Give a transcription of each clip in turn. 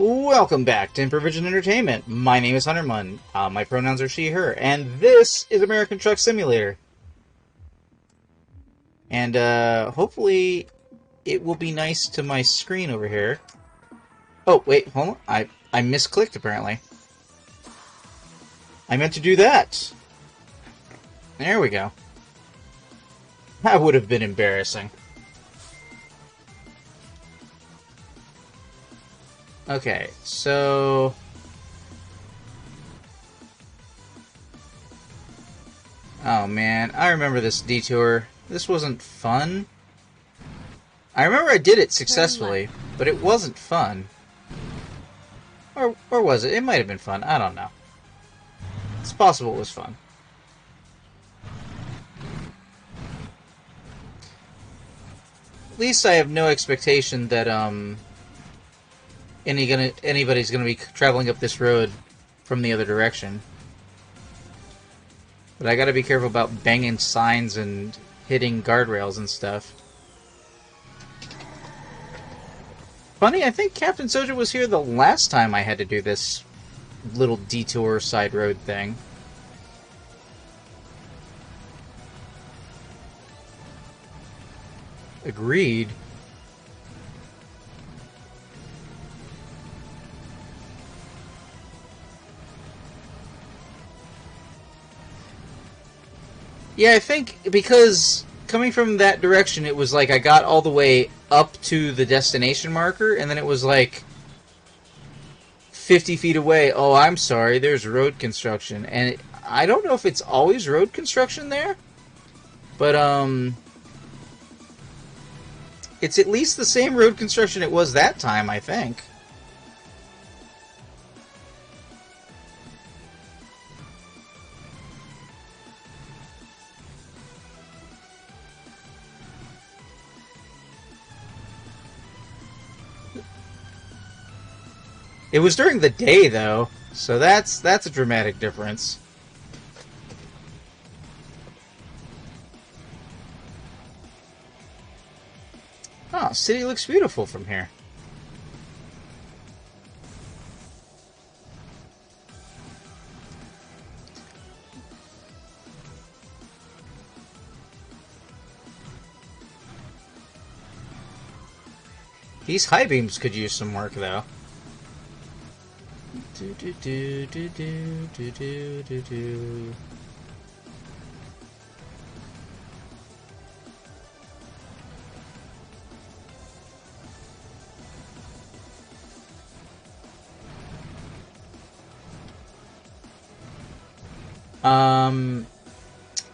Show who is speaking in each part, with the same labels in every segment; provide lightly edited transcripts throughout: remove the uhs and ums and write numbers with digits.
Speaker 1: Welcome back to Improvision Entertainment. My name is Hunter Munn. My pronouns are she, her, and this is American Truck Simulator. And hopefully it will be nice to my screen over here. Oh, wait, hold on. I misclicked, apparently. I meant to do that. There we go. That would have been embarrassing. Okay, so... Oh man, I remember this detour. This wasn't fun. I remember I did it successfully, but it wasn't fun. Or was it? It might have been fun. I don't know. It's possible it was fun. At least I have no expectation that, anybody's gonna be traveling up this road from the other direction. But I gotta be careful about banging signs and hitting guardrails and stuff. Funny, I think Captain Soja was here the last time I had to do this little detour side road thing. Agreed. Yeah, I think because coming from that direction, it was like I got all the way up to the destination marker, and then it was like 50 feet away. Oh, I'm sorry, there's road construction. And I don't know if it's always road construction there, but it's at least the same road construction it was that time, I think. It was during the day, though, so that's a dramatic difference. Oh, city looks beautiful from here. These high beams could use some work, though. Do do do do do do do do do.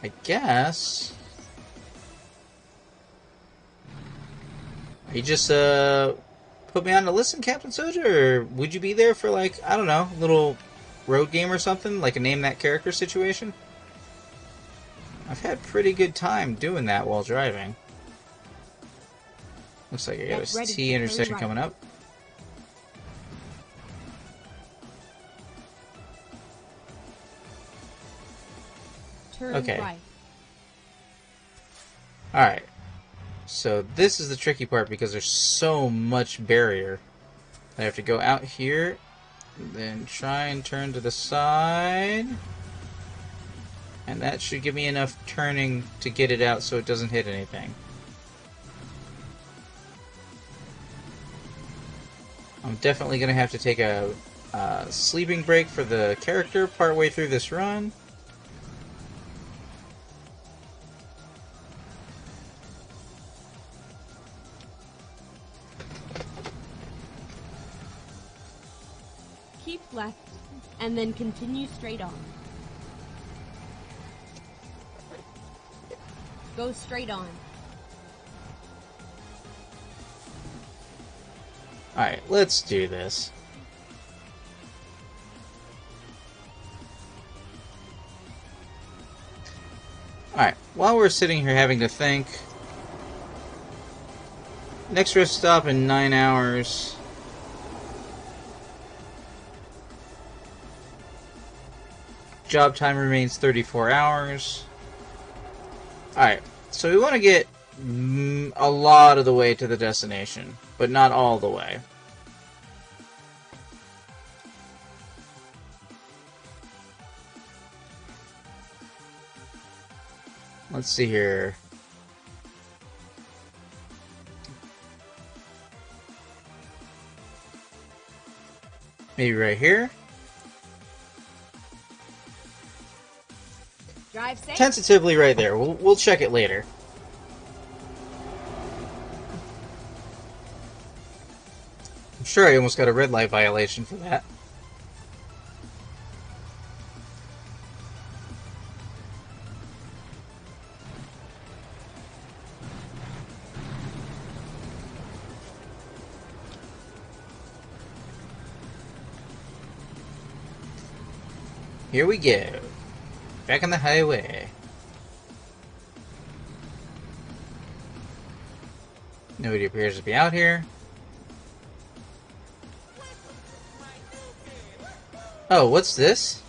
Speaker 1: I guess. You just put me on to listen, Captain Soja, or would you be there for, like, I don't know, a little road game or something, like a name that character situation? I've had pretty good time doing that while driving. Looks like I got a T intersection coming up. Okay. Alright. So this is the tricky part because there's so much barrier. I have to go out here, then try and turn to the side. And that should give me enough turning to get it out so it doesn't hit anything. I'm definitely going to have to take a sleeping break for the character partway through this run.
Speaker 2: Keep left, and then continue straight on. Go straight on.
Speaker 1: Alright, let's do this. Alright, while we're sitting here having to think, next rest stop in 9 hours. Job time remains 34 hours. Alright, so we want to get a lot of the way to the destination, but not all the way. Let's see here. Maybe right here?
Speaker 2: Drive safe.
Speaker 1: Tentatively right there. We'll check it later. I'm sure I almost got a red light violation for that. Here we go. Back on the highway. Nobody appears to be out here. Oh, what's this?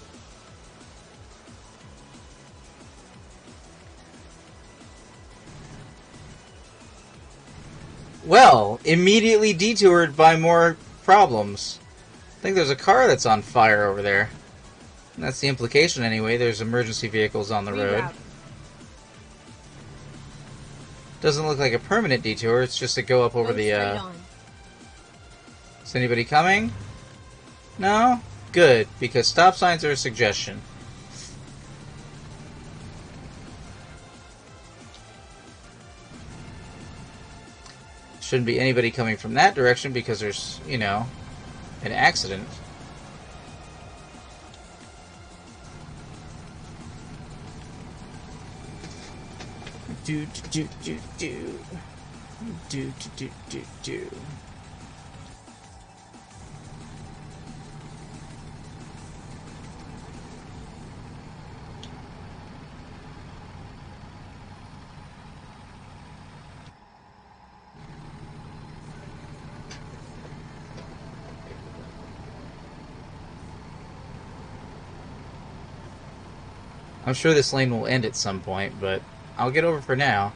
Speaker 1: Well, immediately detoured by more problems. I think there's a car that's on fire over there. That's the implication anyway. There's emergency vehicles on the road.
Speaker 2: Reroute.
Speaker 1: Doesn't look like a permanent detour. It's just to go up over
Speaker 2: Go
Speaker 1: the,
Speaker 2: straight on.
Speaker 1: Is anybody coming? No? Good, because stop signs are a suggestion. Shouldn't be anybody coming from that direction because there's, you know, an accident. Do do do do do do do do do. I'm sure this lane will end at some point, but I'll get over for now.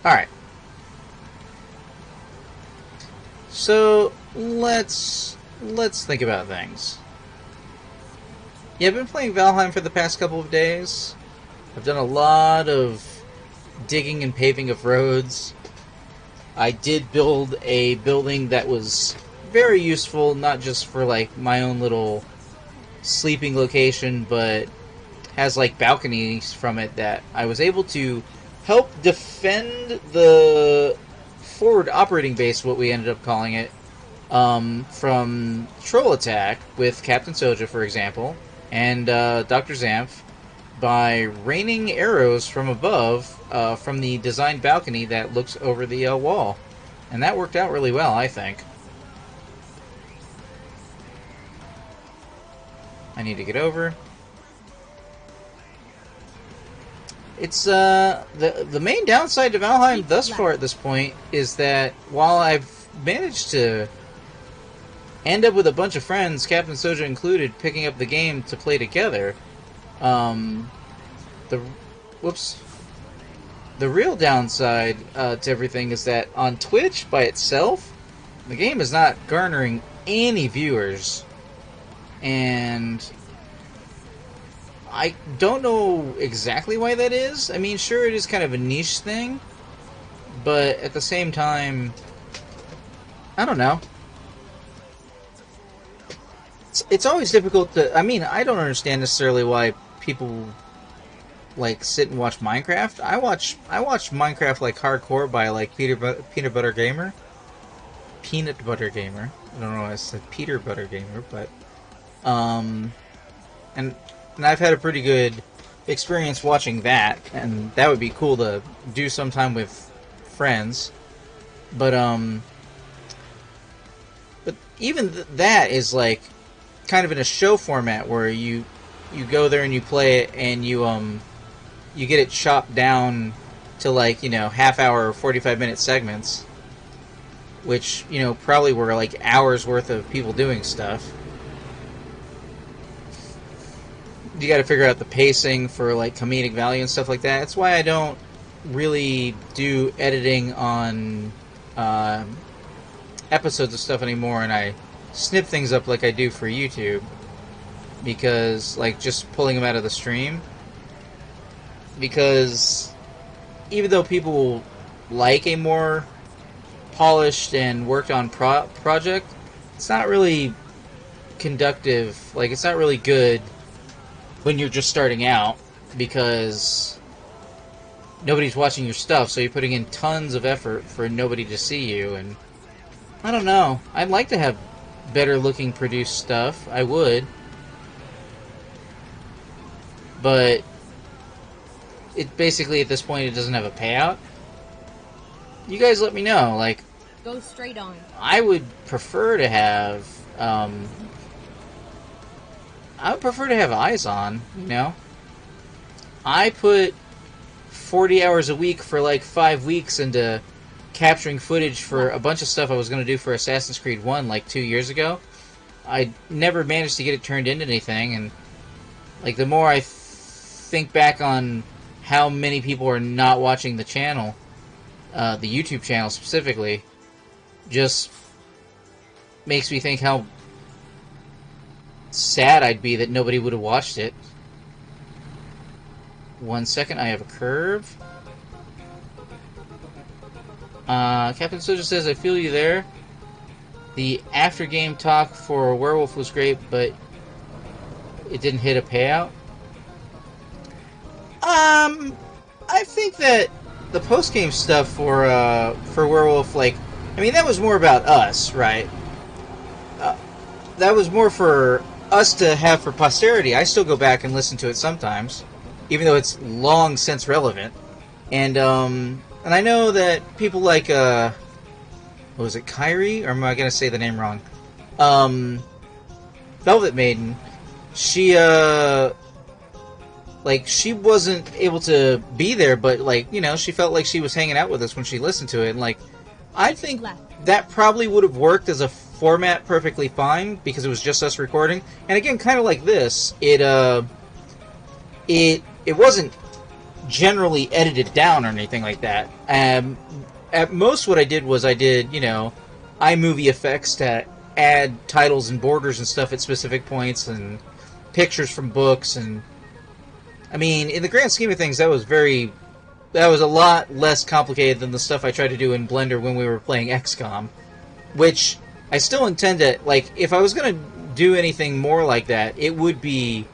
Speaker 1: Alright. So, let's think about things. Yeah, I've been playing Valheim for the past couple of days. I've done a lot of digging and paving of roads. I did build a building that was very useful, not just for like my own little sleeping location, but has like balconies from it that I was able to help defend the forward operating base, what we ended up calling it, from troll attack with Captain Soja, for example, and Dr. Xanth, by raining arrows from above from the designed balcony that looks over the wall. And that worked out really well, I think. I need to get over. It's the main downside to Valheim thus far at this point is that while I've managed to end up with a bunch of friends, Captain Soja included, picking up the game to play together, the real downside to everything is that on Twitch by itself, the game is not garnering any viewers, and I don't know exactly why that is. I mean, sure, it is kind of a niche thing, but at the same time, I don't know. It's always difficult to... I mean, I don't understand necessarily why people like sit and watch Minecraft. I watch Minecraft like hardcore by like Peanut Butter Gamer. Peanut Butter Gamer. I don't know why I said Peter Butter Gamer, but and I've had a pretty good experience watching that, and that would be cool to do sometime with friends. But even that is like kind of in a show format where you go there and you play it and you get it chopped down to like, you know, half-hour or 45-minute segments, which, you know, probably were like hours worth of people doing stuff. You got to figure out the pacing for like comedic value and stuff like that. That's why I don't really do editing on episodes of stuff anymore, and I snip things up like I do for YouTube. Because, like, just pulling them out of the stream. Because even though people like a more polished and worked on project, it's not really conductive. Like, it's not really good when you're just starting out, because nobody's watching your stuff, so you're putting in tons of effort for nobody to see you. And I don't know, I'd like to have better looking produced stuff. I would, but it basically, at this point, it doesn't have a payout. You guys let me know. Like,
Speaker 2: Go straight on.
Speaker 1: I would prefer to have eyes on, you know? I put 40 hours a week for like 5 weeks into capturing footage for a bunch of stuff I was going to do for Assassin's Creed 1 like 2 years ago. I never managed to get it turned into anything, and like the more I think back on how many people are not watching the channel, the YouTube channel specifically, just makes me think how sad I'd be that nobody would have watched it. 1 second, I have a curve. Captain Soja says, I feel you there. The after-game talk for Werewolf was great, but it didn't hit a payout. I think that the post-game stuff for Werewolf, like, I mean, that was more about us, right? That was more for us to have for posterity. I still go back and listen to it sometimes, even though it's long since relevant. And I know that people like, what was it, Kyrie? Or am I going to say the name wrong? Velvet Maiden. She, like, she wasn't able to be there, but, like, you know, she felt like she was hanging out with us when she listened to it. And, like, I think that probably would have worked as a format perfectly fine, because it was just us recording. And again, kind of like this, it wasn't generally edited down or anything like that. At most, what I did was you know, iMovie effects to add titles and borders and stuff at specific points, and pictures from books. And I mean, in the grand scheme of things, that was a lot less complicated than the stuff I tried to do in Blender when we were playing XCOM, which I still intend to, like, if I was going to do anything more like that, it would be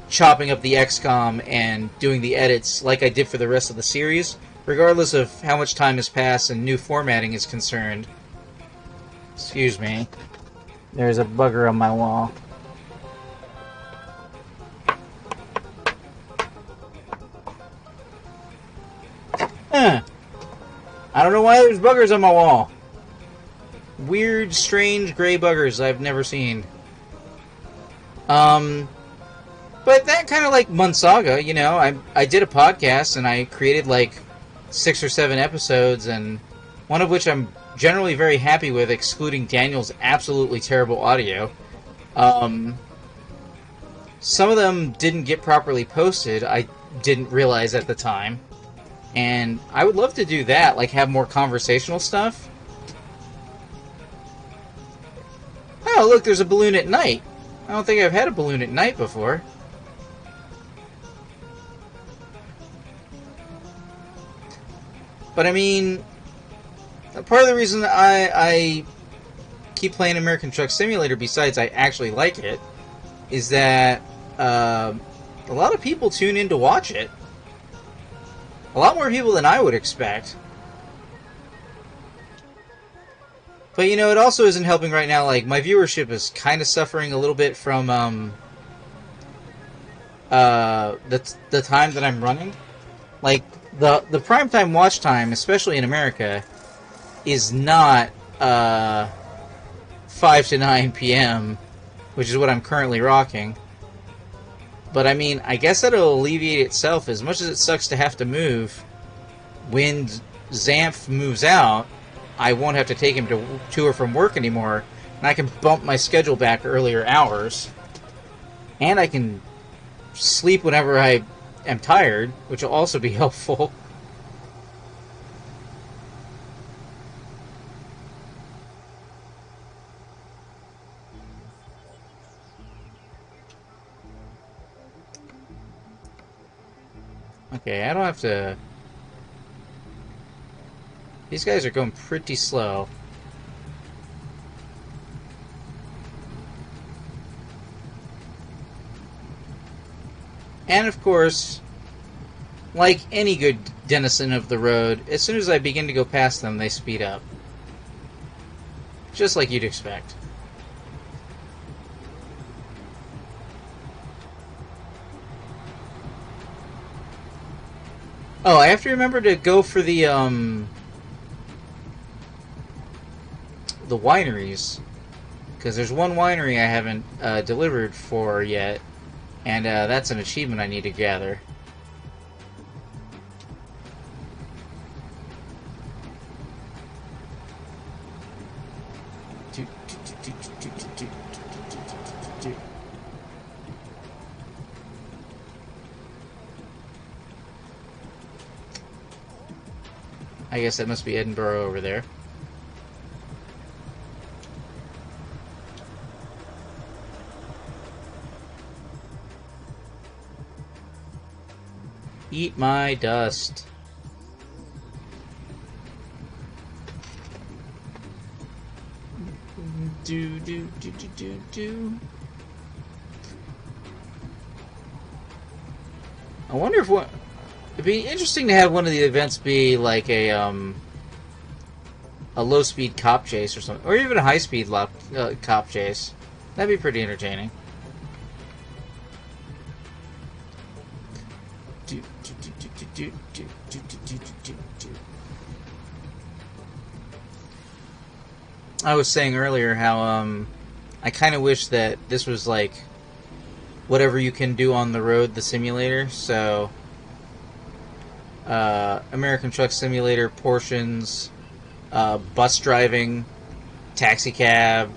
Speaker 1: chopping up the XCOM and doing the edits like I did for the rest of the series, regardless of how much time has passed and new formatting is concerned. Excuse me. There's a bugger on my wall. I don't know why there's buggers on my wall. Weird, strange, gray buggers I've never seen. But that kind of like Munsaga, you know, I did a podcast and I created like 6 or 7 episodes, and one of which I'm generally very happy with, excluding Daniel's absolutely terrible audio. Some of them didn't get properly posted. I didn't realize at the time. And I would love to do that, like have more conversational stuff. Oh, look, there's a balloon at night. I don't think I've had a balloon at night before. But I mean, part of the reason I keep playing American Truck Simulator, besides I actually like it, is that a lot of people tune in to watch it. A lot more people than I would expect. But, you know, it also isn't helping right now. Like, my viewership is kind of suffering a little bit from the time that I'm running. Like, the primetime watch time, especially in America, is not 5 to 9 p.m., which is what I'm currently rocking. But, I mean, I guess that'll alleviate itself. As much as it sucks to have to move, when Xanth moves out, I won't have to take him to or from work anymore, and I can bump my schedule back earlier hours. And I can sleep whenever I am tired, which will also be helpful. Okay, I don't have to... These guys are going pretty slow. And of course, like any good denizen of the road, as soon as I begin to go past them, they speed up. Just like you'd expect. Oh, I have to remember to go for the wineries. Because there's one winery I haven't delivered for yet, and that's an achievement I need to gather. I guess that must be Edinburgh over there. Eat my dust. Do. I wonder if what... It'd be interesting to have one of the events be like a low-speed cop chase or something. Or even a high-speed cop chase. That'd be pretty entertaining. I was saying earlier how I kind of wish that this was like whatever you can do on the road, the simulator. So American Truck Simulator portions, bus driving, taxi cab.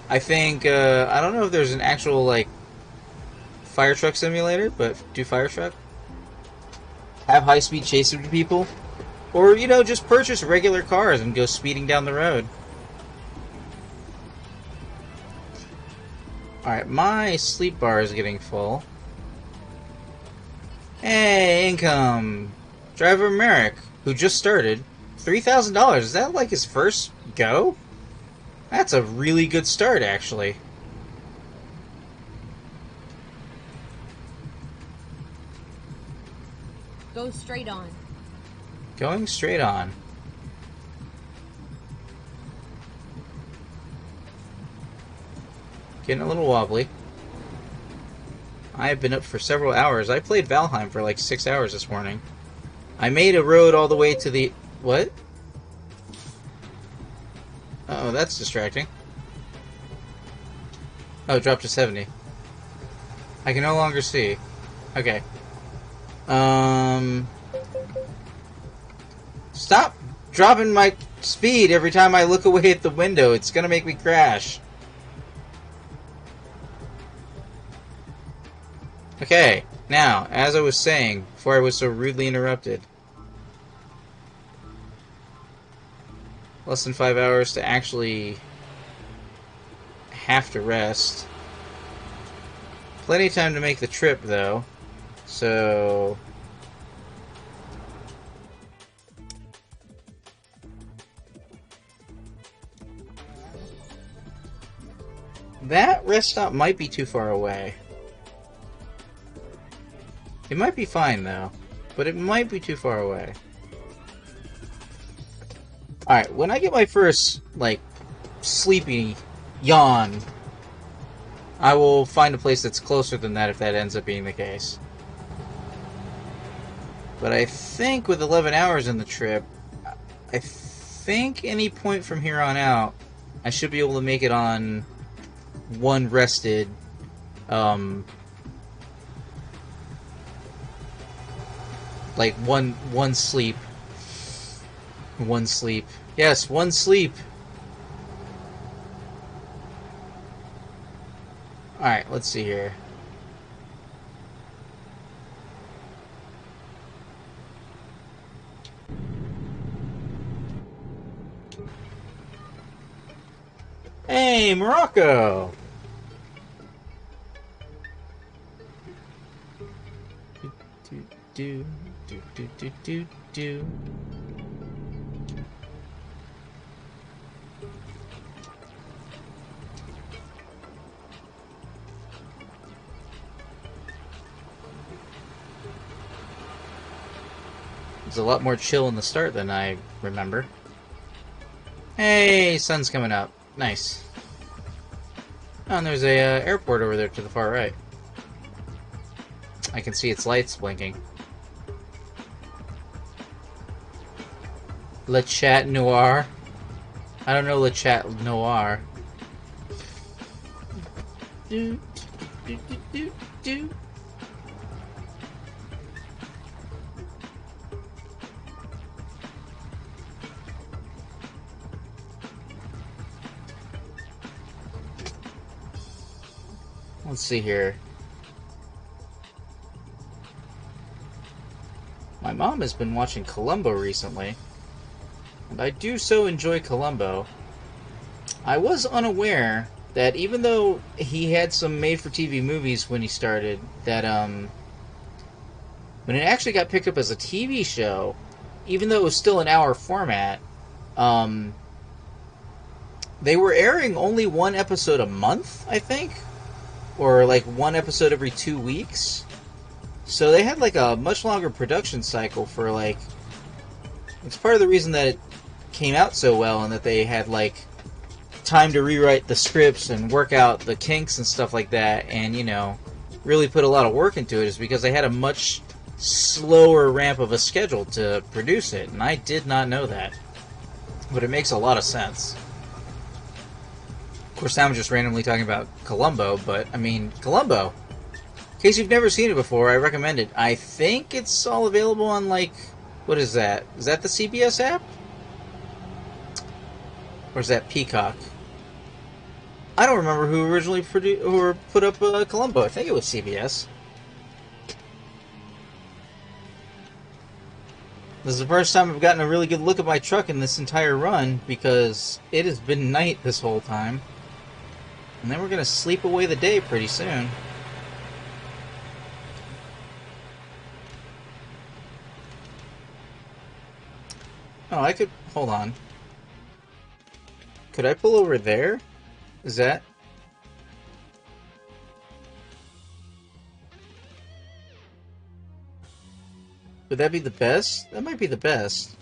Speaker 1: I think I don't know if there's an actual like fire truck simulator, but do fire truck have high speed chases with people, or you know just purchase regular cars and go speeding down the road. All right, my sleep bar is getting full. Hey, income! Driver Merrick, who just started, $3,000. Is that like his first go? That's a really good start, actually.
Speaker 2: Go straight on.
Speaker 1: Going straight on. Getting a little wobbly. I have been up for several hours. I played Valheim for like 6 hours this morning. I made a road all the way to the... What? Uh-oh, that's distracting. Oh, it dropped to 70. I can no longer see. Okay. Stop dropping my speed every time I look away at the window. It's gonna make me crash. Okay, now, as I was saying, before I was so rudely interrupted, less than 5 hours to actually have to rest. Plenty of time to make the trip, though, so... That rest stop might be too far away. It might be fine, though. But it might be too far away. Alright, when I get my first, like, sleepy yawn, I will find a place that's closer than that if that ends up being the case. But I think with 11 hours in the trip, I think any point from here on out, I should be able to make it on one rested, like one sleep. One sleep. Yes, one sleep. Alright, let's see here. Hey, Morocco! do, do, do, do, do, do. It's a lot more chill in the start than I remember. Hey, sun's coming up. Nice. Oh, and there's a airport over there to the far right. I can see its lights blinking. Le Chat Noir. I don't know Le Chat Noir. Do, do, do, do, do. Let's see here. My mom has been watching Columbo recently, and I do so enjoy Columbo. I was unaware that even though he had some made-for-TV movies when he started, that when it actually got picked up as a TV show, even though it was still an hour format, they were airing only one episode a month, I think? Or like one episode every 2 weeks. So they had like a much longer production cycle for like... It's part of the reason that it came out so well and that they had like time to rewrite the scripts and work out the kinks and stuff like that and, you know, really put a lot of work into it is because they had a much slower ramp of a schedule to produce it. And I did not know that. But it makes a lot of sense. Of course, I'm just randomly talking about Columbo, but, I mean, Columbo. In case you've never seen it before, I recommend it. I think it's all available on, like, what is that? Is that the CBS app? Or is that Peacock? I don't remember who originally put up Columbo. I think it was CBS. This is the first time I've gotten a really good look at my truck in this entire run, because it has been night this whole time. And then we're going to sleep away the day pretty soon. Oh, I could... Hold on. Could I pull over there? Is that... Would that be the best? That might be the best.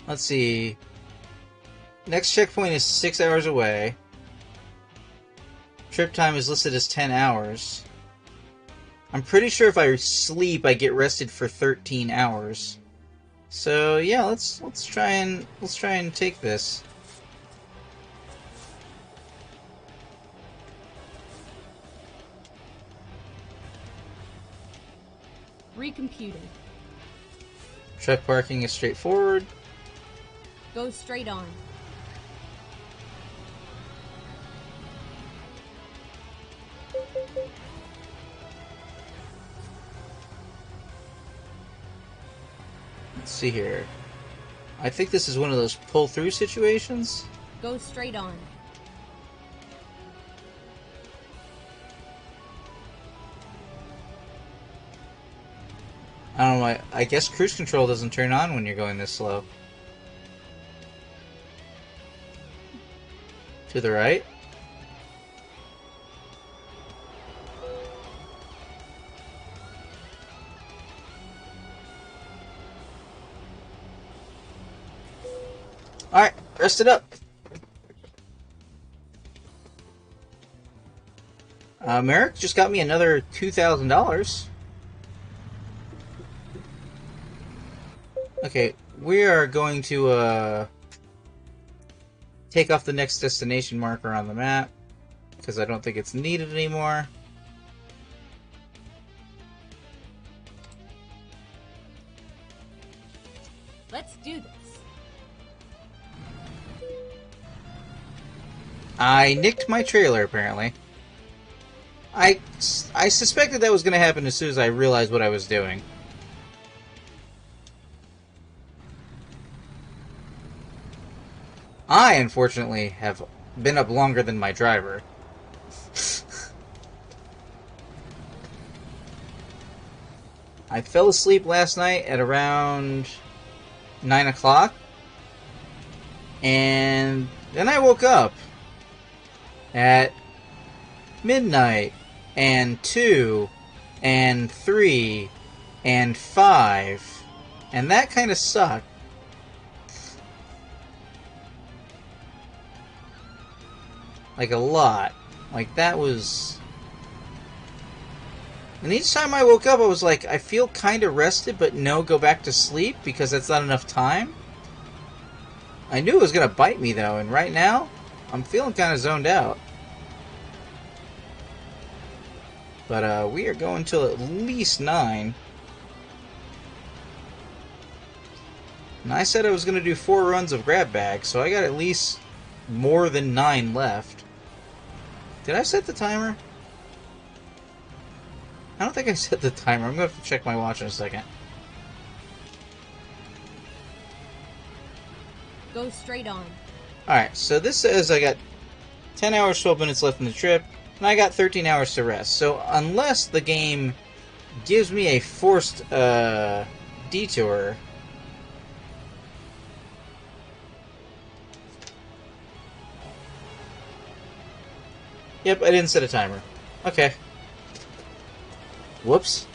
Speaker 1: Let's see... Next checkpoint is 6 hours away. Trip time is listed as 10 hours. I'm pretty sure if I sleep, I get rested for 13 hours. So yeah, let's try and take this.
Speaker 2: Recomputed.
Speaker 1: Truck parking is straightforward.
Speaker 2: Go straight on.
Speaker 1: Let's see here. I think this is one of those pull-through situations.
Speaker 2: Go straight on.
Speaker 1: I don't know, I guess cruise control doesn't turn on when you're going this slow. To the right? Alright, rest it up. Merrick just got me another $2,000. Okay, we are going to take off the next destination marker on the map because I don't think it's needed anymore.
Speaker 2: Let's do this.
Speaker 1: I nicked my trailer, apparently. I suspected that was going to happen as soon as I realized what I was doing. I, unfortunately, have been up longer than my driver. I fell asleep last night at around 9 o'clock. And then I woke up at midnight, and 2, and 3, and 5. And that kind of sucked. Like, a lot. Like, that was... And each time I woke up, I was like, I feel kind of rested, but no, go back to sleep, because that's not enough time. I knew it was going to bite me, though, and right now, I'm feeling kind of zoned out. But, we are going till at least 9. And I said I was going to do 4 runs of grab bags, so I got at least more than 9 left. Did I set the timer? I don't think I set the timer. I'm going to have to check my watch in a second.
Speaker 2: Go straight on.
Speaker 1: Alright, so this says I got 10 hours, 12 minutes left in the trip, and I got 13 hours to rest. So unless the game gives me a forced detour... Yep, I didn't set a timer. Okay. Whoops.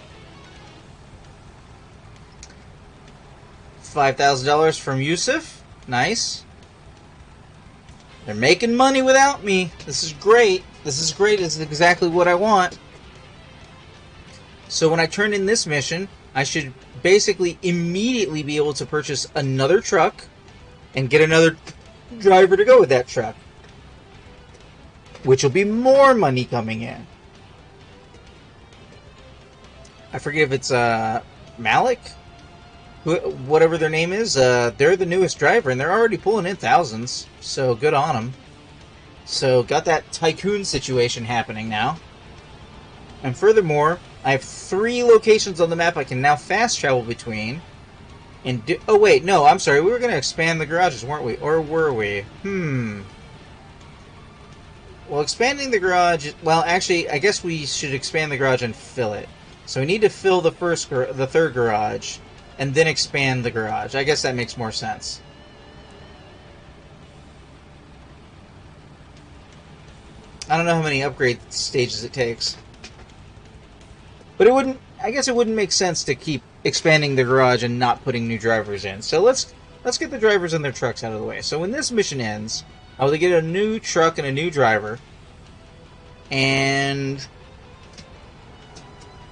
Speaker 1: $5,000 from Yusuf. Nice. They're making money without me. This is great. This is great. This is exactly what I want. So when I turn in this mission, I should basically immediately be able to purchase another truck and get another driver to go with that truck, which will be more money coming in. I forget if it's Malik, whatever their name is. They're the newest driver, and they're already pulling in thousands, so good on them. So got that tycoon situation happening now. And furthermore, I have 3 locations on the map I can now fast travel between. And oh wait, no, I'm sorry, we were going to expand the garages, weren't we? Or were we? Well, expanding the garage... Well, actually, I guess we should expand the garage and fill it. So we need to fill the third garage, and then expand the garage. I guess that makes more sense. I don't know how many upgrade stages it takes. But it wouldn't... I guess it wouldn't make sense to keep expanding the garage and not putting new drivers in. So let's get the drivers and their trucks out of the way. So when this mission ends... I will get a new truck and a new driver, and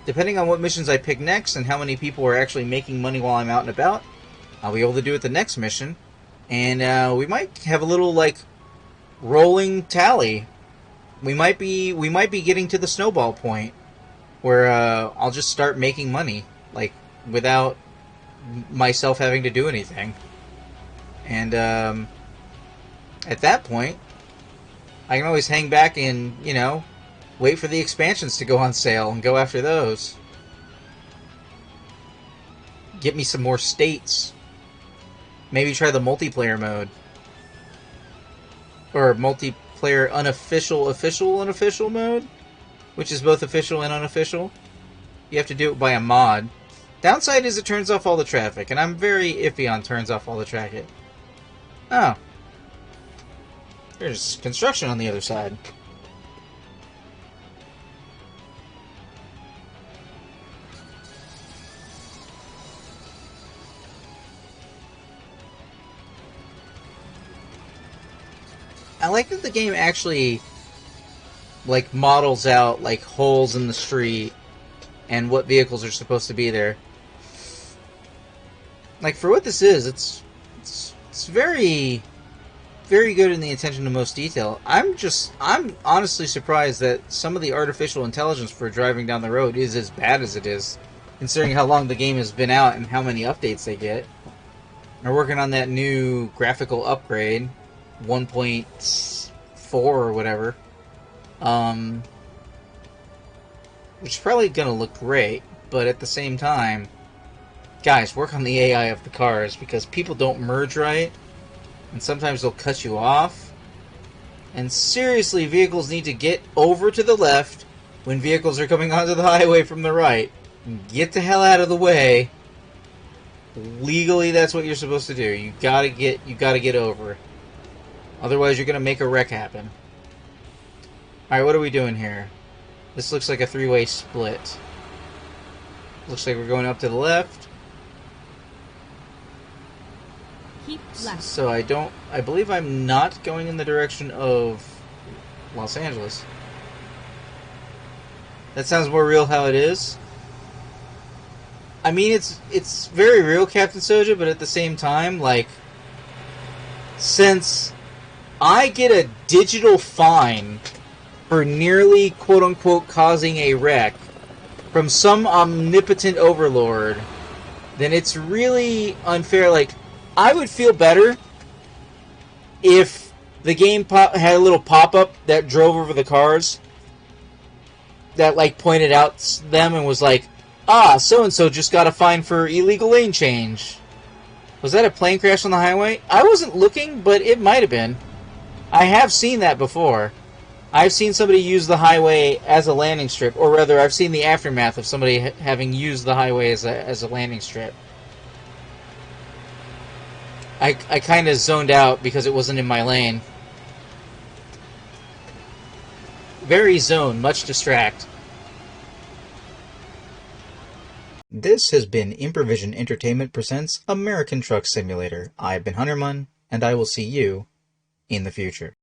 Speaker 1: depending on what missions I pick next and how many people are actually making money while I'm out and about, I'll be able to do it the next mission, and we might have a little like rolling tally. We might be getting to the snowball point where I'll just start making money like without myself having to do anything, and at that point, I can always hang back and, you know, wait for the expansions to go on sale and go after those. Get me some more states. Maybe try the multiplayer mode. Or multiplayer unofficial, official, unofficial mode, which is both official and unofficial. You have to do it by a mod. Downside is it turns off all the traffic, and I'm very iffy on turns off all the traffic. Oh. There's construction on the other side. I like that the game actually like models out like holes in the street and what vehicles are supposed to be there. Like for what this is, it's very good in the attention to most detail. I'm honestly surprised that some of the artificial intelligence for driving down the road is as bad as it is, considering how long the game has been out and how many updates they get. They're working on that new graphical upgrade, 1.4 or whatever, which is probably going to look great, but at the same time, guys, work on the AI of the cars, because people don't merge right, and sometimes they'll cut you off. And seriously, vehicles need to get over to the left when vehicles are coming onto the highway from the right. Get the hell out of the way. Legally, that's what you're supposed to do. You gotta get over. Otherwise, you're gonna make a wreck happen. Alright, what are we doing here? This looks like a three-way split. Looks like we're going up to the left.
Speaker 2: Keep left.
Speaker 1: So I believe I'm not going in the direction of Los Angeles. That sounds more real how it is. I mean, it's very real, Captain Soja, but at the same time, like, since I get a digital fine for nearly, quote-unquote, causing a wreck from some omnipotent overlord, then it's really unfair. Like, I would feel better if the game had a little pop-up that drove over the cars that, like, pointed out them and was like, ah, so-and-so just got a fine for illegal lane change. Was that a plane crash on the highway? I wasn't looking, but it might have been. I have seen that before. I've seen somebody use the highway as a landing strip, or rather, I've seen the aftermath of somebody having used the highway as a landing strip. I kind of zoned out because it wasn't in my lane. Very zone, much distract. This has been Improvision Entertainment presents American Truck Simulator. I've been Hunterman, and I will see you in the future.